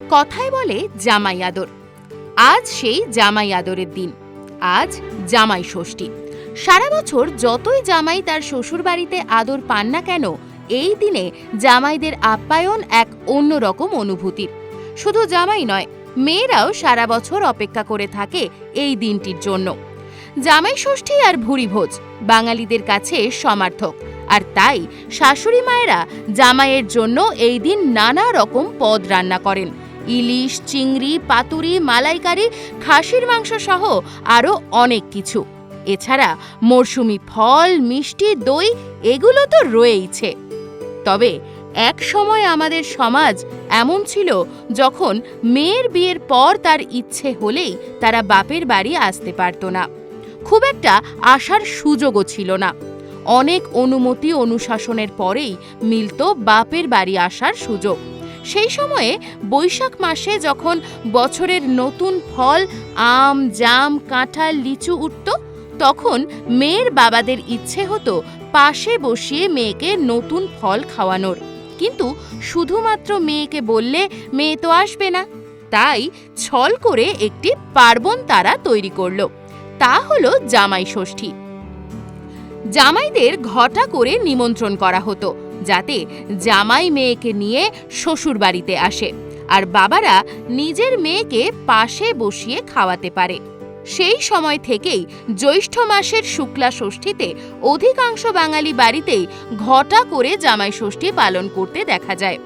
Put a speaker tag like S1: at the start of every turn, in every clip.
S1: কথায় বলে জামাই আদর। আজ সেই জামাই আদরের দিন। আজ জামাই ষষ্ঠী। সারা বছর যতই জামাই তার শ্বশুর বাড়িতে আদর পান না কেন, এই দিনে জামাইদের আপ্যায়ন এক অন্যরকম অনুভূতির। শুধু জামাই নয়, মেয়েরাও সারা বছর অপেক্ষা করে থাকে এই দিনটির জন্য। জামাই ষষ্ঠী আর ভুরিভোজ বাঙালিদের কাছে সমার্থক, আর তাই শাশুড়ি মায়েরা জামাইয়ের জন্য এই দিন নানা রকম পদ রান্না করেন। ইলিশ, চিংড়ি, পাতুরি, মালাইকারি, খাসির মাংস সহ আরও অনেক কিছু। এছাড়া মরশুমি ফল, মিষ্টি, দই এগুলো তো রয়েইছে। তবে এক সময় আমাদের সমাজ এমন ছিল যখন মেয়ের বিয়ের পর তার ইচ্ছে হলেই তারা বাপের বাড়ি আসতে পারত না। খুব একটা আসার সুযোগও ছিল না। অনেক অনুমতি অনুশাসনের পরেই মিলত বাপের বাড়ি আসার সুযোগ। সেই সময়ে বৈশাখ মাসে যখন বছরের নতুন ফল আম, জাম, কাঁঠাল, লিচু উঠত, তখন মেয়ের বাবাদের ইচ্ছে হতো পাশে বসিয়ে মেয়েকে নতুন ফল খাওয়ানোর। কিন্তু শুধুমাত্র মেয়েকে বললে মেয়ে তো আসবে না, তাই ছল করে একটি পার্বণ তারা তৈরি করল। তা হলো জামাই ষষ্ঠী। জামাইদের ঘটা করে নিমন্ত্রণ করা হতো, যাতে জামাই মেয়েকে নিয়ে শ্বশুর বাড়িতে আসে আর বাবারা নিজের মেয়েকে পাশে বসিয়ে খাওয়াতে পারে। সেই সময় থেকেই জ্যৈষ্ঠ মাসের শুক্লা ষষ্ঠীতে অধিকাংশ বাঙালি বাড়িতেই ঘটা করে জামাই ষষ্ঠী পালন করতে দেখা যায়।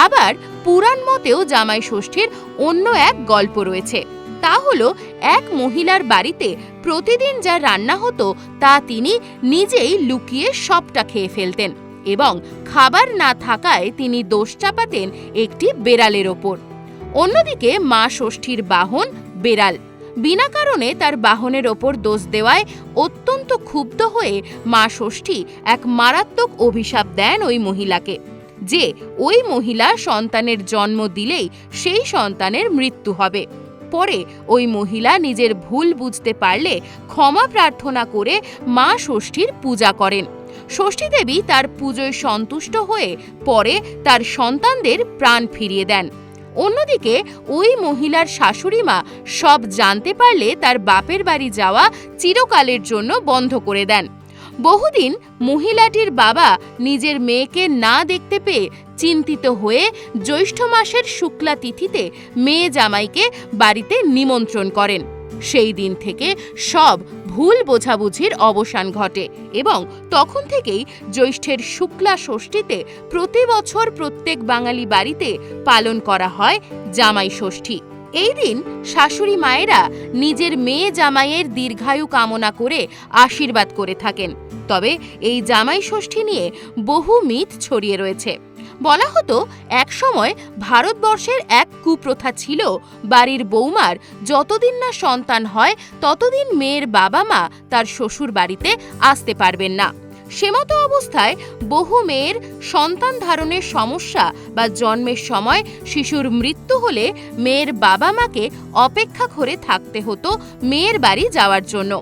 S1: আবার পুরাণ মতেও জামাই ষষ্ঠীর অন্য এক গল্প রয়েছে। তা হলো, এক মহিলার বাড়িতে প্রতিদিন যা রান্না হতো তা তিনি নিজেই লুকিয়ে সবটা খেয়ে ফেলতেন এবং খাবার না থাকায় তিনি দোষ চাপাতেন একটি বেড়ালের ওপর। অন্যদিকে মা ষষ্ঠীর বাহন বেড়াল। বিনা কারণে তার বাহনের ওপর দোষ দেওয়ায় অত্যন্ত ক্ষুব্ধ হয়ে মা ষষ্ঠী এক মারাত্মক অভিশাপ দেন ওই মহিলাকে যে ওই মহিলা সন্তানের জন্ম দিলেই সেই সন্তানের মৃত্যু হবে। পরে ওই মহিলা নিজের ভুল বুঝতে পারলে ক্ষমা প্রার্থনা করে মা ষষ্ঠীর পূজা করেন। ষষ্ঠী দেবী তার পুজোয় সন্তুষ্ট হয়ে পরে তার সন্তানদের প্রাণ ফিরিয়ে দেন। অন্যদিকে ওই মহিলার শাশুড়ি মা সব জানতে পারলে তার বাপের বাড়ি যাওয়া চিরকালের জন্য বন্ধ করে দেন। বহুদিন মহিলাটির বাবা নিজের মেয়েকে না দেখতে পেয়ে চিন্তিত হয়ে জ্যৈষ্ঠ মাসের শুক্লা তিথিতে মেয়ে জামাইকে বাড়িতে নিমন্ত্রণ করেন। সেই দিন থেকে সব ভুল বোঝাবুঝির অবসান ঘটে এবং তখন থেকেই জ্যৈষ্ঠের শুক্লা ষষ্ঠীতে প্রতি বছর প্রত্যেক বাঙালি বাড়িতে পালন করা হয় জামাই ষষ্ঠী। এই দিন শাশুড়ি মায়েরা নিজের মেয়ে জামাইয়ের দীর্ঘায়ু কামনা করে আশীর্বাদ করে থাকেন। তবে এই জামাই ষষ্ঠী নিয়ে বহু মিথ ছড়িয়ে রয়েছে। বলা হতো, এক সময় ভারতবর্ষের এক কুপ্রথা ছিল, বাড়ির বৌমার যতদিন না সন্তান হয় ততদিন মেয়ের বাবা মা তার শ্বশুর বাড়িতে আসতে পারবেন না। সেমতো অবস্থায় বহু মেয়ের সন্তান ধারণের সমস্যা বা জন্মের সময় শিশুর মৃত্যু হলে মেয়ের বাবা মাকে অপেক্ষা করে থাকতে হতো মেয়ের বাড়ি যাওয়ার জন্য।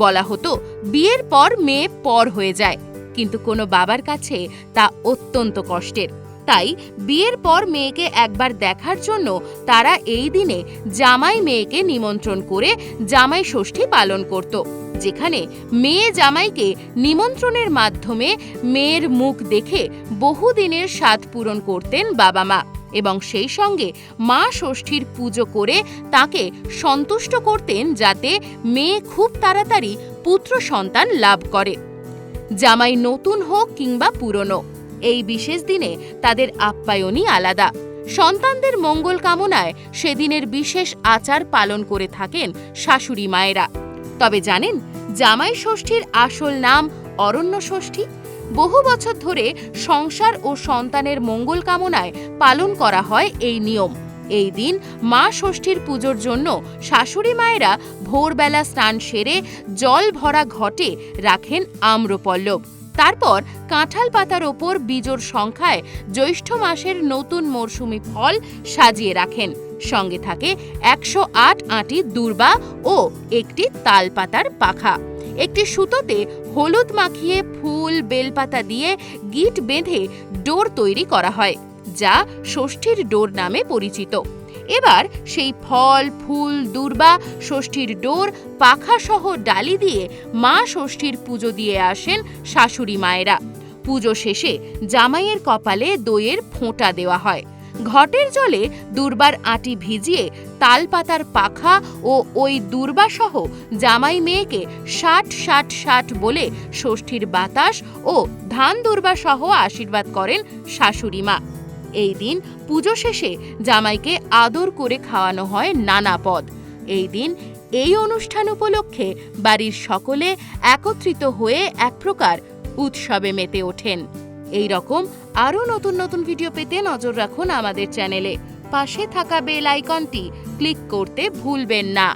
S1: বলা হতো, বিয়ের পর মেয়ে পর হয়ে যায়, কিন্তু কোনো বাবার কাছে তা অত্যন্ত কষ্টের। তাই বিয়ের পর মেয়েকে একবার দেখার জন্য তারা এই দিনে জামাই মেয়েকে নিমন্ত্রণ করে জামাই ষষ্ঠী পালন করত, যেখানে মেয়ে জামাইকে নিমন্ত্রণের মাধ্যমে মেয়ের মুখ দেখে বহুদিনের স্বাদ পূরণ করতেন বাবা মা এবং সেই সঙ্গে মা ষষ্ঠীর পুজো করে তাকে সন্তুষ্ট করতেন যাতে মেয়ে খুব তাড়াতাড়ি পুত্র সন্তান লাভ করে। জামাই নতুন হোক কিংবা পুরনো, এই বিশেষ দিনে তাদের আপ্যায়নই আলাদা। সন্তানদের মঙ্গল কামনায় সেদিনের বিশেষ আচার পালন করে থাকেন শাশুড়ি মায়েরা। তবে জানেন, জামাই ষষ্ঠীর আসল নাম অরণ্য ষষ্ঠী। বহু বছর ধরে সংসার ও সন্তানের মঙ্গল কামনায় পালন করা হয় এই নিয়ম। এই দিন মা ষষ্ঠীর পুজোর জন্য শাশুড়ি মায়েরা ভোরবেলা স্নান সেরে জল ভরা ঘটে রাখেন আম্রপল্লব। তারপর কাঁঠাল পাতার ওপর বিজোড় সংখ্যায় জ্যৈষ্ঠ মাসের নতুন মরশুমি ফল সাজিয়ে রাখেন। সঙ্গে থাকে 108 আঁটি দূর্বা ও একটি তালপাতার পাখা। একটি সুতোতে হলুদ মাখিয়ে ফুল বেলপাতা দিয়ে গিট বেঁধে ডোর তৈরি করা হয়, যা ষষ্ঠীর ডোর নামে পরিচিত। এবার সেই ফল ফুল দূর্বা ষষ্ঠীর ডোর পাখা সহ ডালি দিয়ে মা ষষ্ঠীর পুজো দিয়ে আসেন শাশুড়ি মায়েরা। পুজো শেষে জামাইয়ের কপালে দইয়ের ফোঁটা দেওয়া হয়। ঘটের জলে দূর্বার আঁটি ভিজিয়ে তালপাতার পাখা ও ওই দূর্বা সহ জামাই মেয়েকে 60-60-60 বলে ষষ্ঠীর বাতাস ও ধান দূর্বা সহ আশীর্বাদ করেন শাশুড়ি মা। এই দিন পুজো শেষে জামাইকে আদর করে খাওয়ানো হয় নানা পদ। এই দিন এই অনুষ্ঠান উপলক্ষে বাড়ির সকলে একত্রিত হয়ে এক প্রকার উৎসবে মেতে ওঠেন। এই রকম আরও নতুন নতুন ভিডিও পেতে নজর রাখুন আমাদের চ্যানেলে। পাশে থাকা বেল আইকনটি ক্লিক করতে ভুলবেন না।